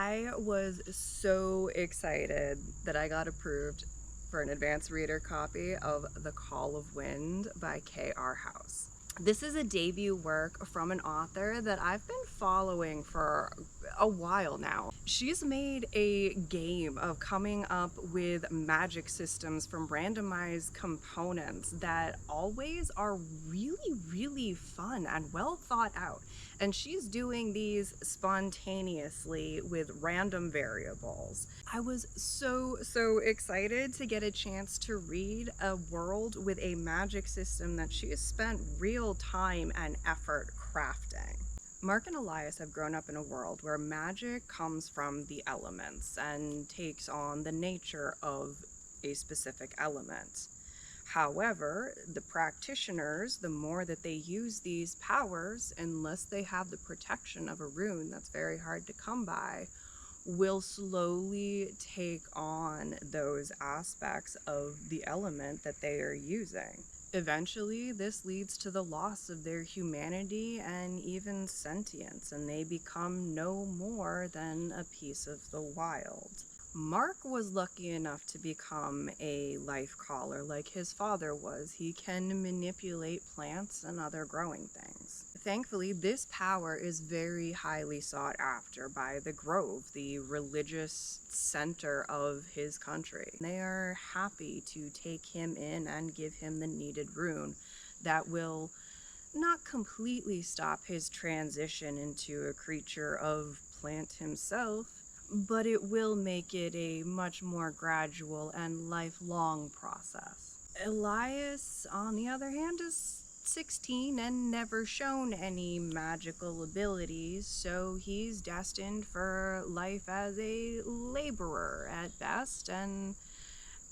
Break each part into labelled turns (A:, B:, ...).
A: I was so excited that I got approved for an advanced reader copy of The Call of Wind by K.R. House. This is a debut work from an author that I've been following for a while now. She's made a game of coming up with magic systems from randomized components that always are really fun and well thought out. And she's doing these spontaneously with random variables. I was so excited to get a chance to read a world with a magic system that she has spent real time and effort crafting. Mark and Elias have grown up in a world where magic comes from the elements and takes on the nature of a specific element. However, the practitioners, the more that they use these powers, unless they have the protection of a rune that's very hard to come by, will slowly take on those aspects of the element that they are using. Eventually, this leads to the loss of their humanity and even sentience, and they become no more than a piece of the wild. Mark was lucky enough to become a life caller like his father was. He can manipulate plants and other growing things. Thankfully, this power is very highly sought after by the Grove, the religious center of his country. They are happy to take him in and give him the needed rune that will not completely stop his transition into a creature of plant himself, but it will make it a much more gradual and lifelong process. Elias, on the other hand, is 16 and never shown any magical abilities, so he's destined for life as a laborer at best, and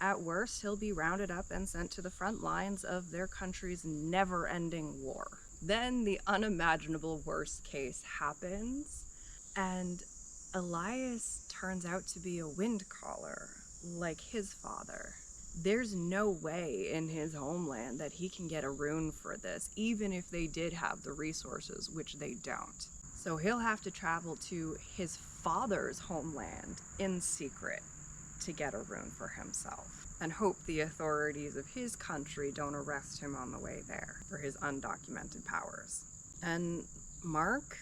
A: at worst, he'll be rounded up and sent to the front lines of their country's never-ending war. Then the unimaginable worst case happens, and Elias turns out to be a wind caller, like his father. There's no way in his homeland that he can get a rune for this, even if they did have the resources, which they don't. So he'll have to travel to his father's homeland in secret to get a rune for himself, and hope the authorities of his country don't arrest him on the way there for his undocumented powers. And Mark,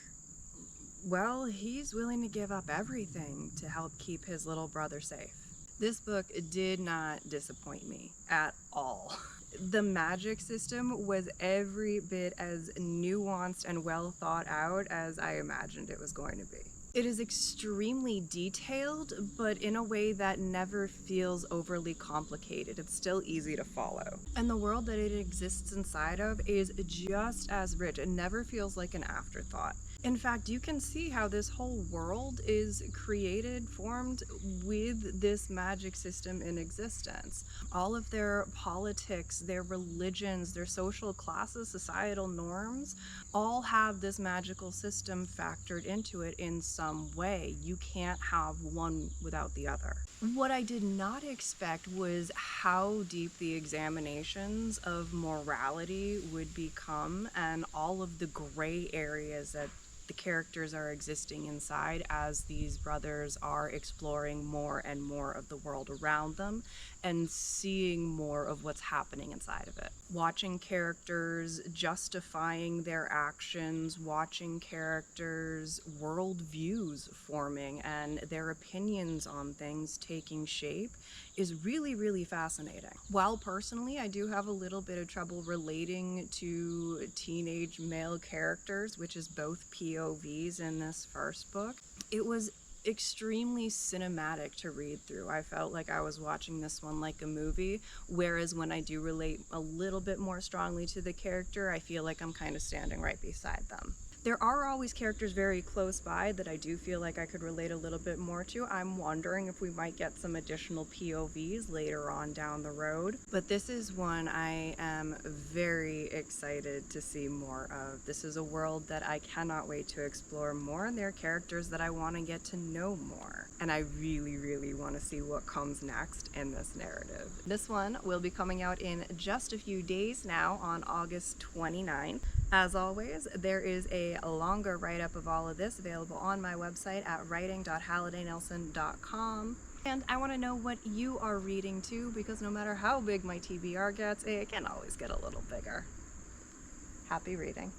A: well, he's willing to give up everything to help keep his little brother safe. This book did not disappoint me at all. The magic system was every bit as nuanced and well thought out as I imagined it was going to be. It is extremely detailed, but in a way that never feels overly complicated. It's still easy to follow. And the world that it exists inside of is just as rich. It never feels like an afterthought. In fact, you can see how this whole world is created, formed with this magic system in existence. All of their politics, their religions, their social classes, societal norms, all have this magical system factored into it in some way. You can't have one without the other. What I did not expect was how deep the examinations of morality would become, and all of the gray areas that the characters are existing inside as these brothers are exploring more and more of the world around them and seeing more of what's happening inside of it. Watching characters justifying their actions, watching characters' worldviews forming and their opinions on things taking shape is really fascinating. While personally I do have a little bit of trouble relating to teenage male characters, which is both POVs in this first book, it was extremely cinematic to read through. I felt like I was watching this one like a movie, whereas when I do relate a little bit more strongly to the character, I feel like I'm kind of standing right beside them. There are always characters very close by that I do feel like I could relate a little bit more to. I'm wondering if we might get some additional POVs later on down the road. But this is one I am very excited to see more of. This is a world that I cannot wait to explore more, and there are characters that I want to get to know more. And I really want to see what comes next in this narrative. This one will be coming out in just a few days now on August 29th. As always, there is a longer write-up of all of this available on my website at writing.hallidaynelson.com. And I want to know what you are reading too, because no matter how big my TBR gets, it can always get a little bigger. Happy reading.